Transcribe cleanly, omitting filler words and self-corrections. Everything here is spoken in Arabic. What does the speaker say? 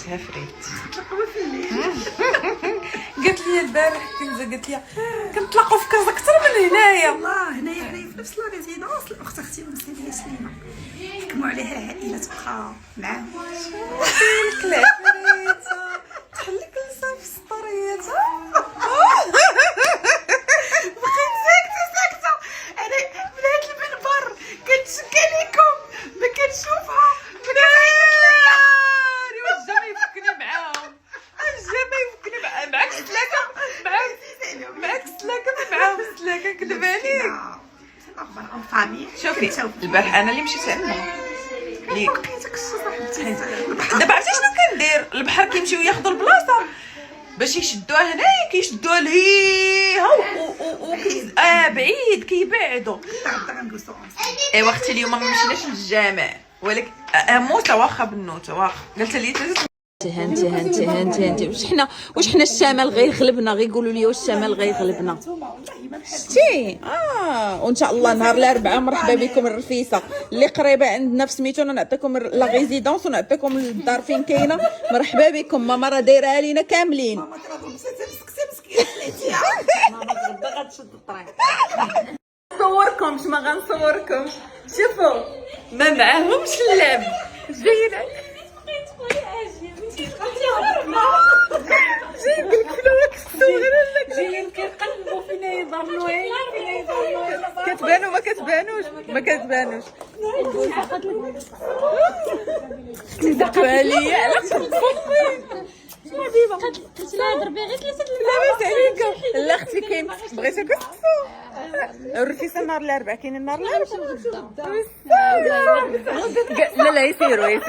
درتها فريت. تلاقاو في الليل. قالت لي البارح كنزه، قالت لي كنتلاقاو في كازا اكثر من هنايا. والله هنايا حنايا في نفس لا ريزيدونس. الاخت اختي ومسلمه سليمه حكموا عليها عائله تبقى معاهم. الكلافريته تحلك لسان في السطريات. بقيت ساكته انا بلاد المنبر كنتشكى لكم ما كنشوفها واش جا ما يفكني معاهم، واش جا ما يفكني معاك سلاكه، معاك سلاكه معاهم سلاكه. كذب عليك. اخبار ام فامي. شوفي البارح انا اللي مشيت عندهم ليك. بقيتك صاحبتي دابا عرفتي شنو كندير؟ البحر كيمشيو ياخذوا البلاصه باش يشدوها هنايا، كيشدوها لهيها بعيد كيبعدوا. غنقول سو ايوا اختي اليوم ما مشيناش للجامع، ولكن موته واخا بنوته واخا قالت لي هانتي واش حنا الشمال غيغلبنا، غيقولوا لي واش الشمال غيغلبنا. شتي وان شاء الله نهار الاربعاء مرحبا بكم الرفيسه اللي قريبه عندنا في سميتو. نعطيكم لا ريزيدونس ونعطيكم الدار فين كاينه. مرحبا بكم. ماما راه دايرها لينا كاملين. ماما ترى مسكين خليتيها. ماما غدا غتشد الطريق. نصوركمش ما غنصوركمش. شوفوا ما معاهمش اللعب جايين جايين بالكلوك الصغيره جايين كيقلبوا فينا يضرنوا كتبانوا ما كتبانوش دقوا عليا على خصمي حبيبه. قلت لها ضربي غير 3 لاباس عليكم. لا اختي كاين بغيتو كتقصوا الرفيسه نهار الاربعاء. كاين نهار الاربعاء. لا يسيروا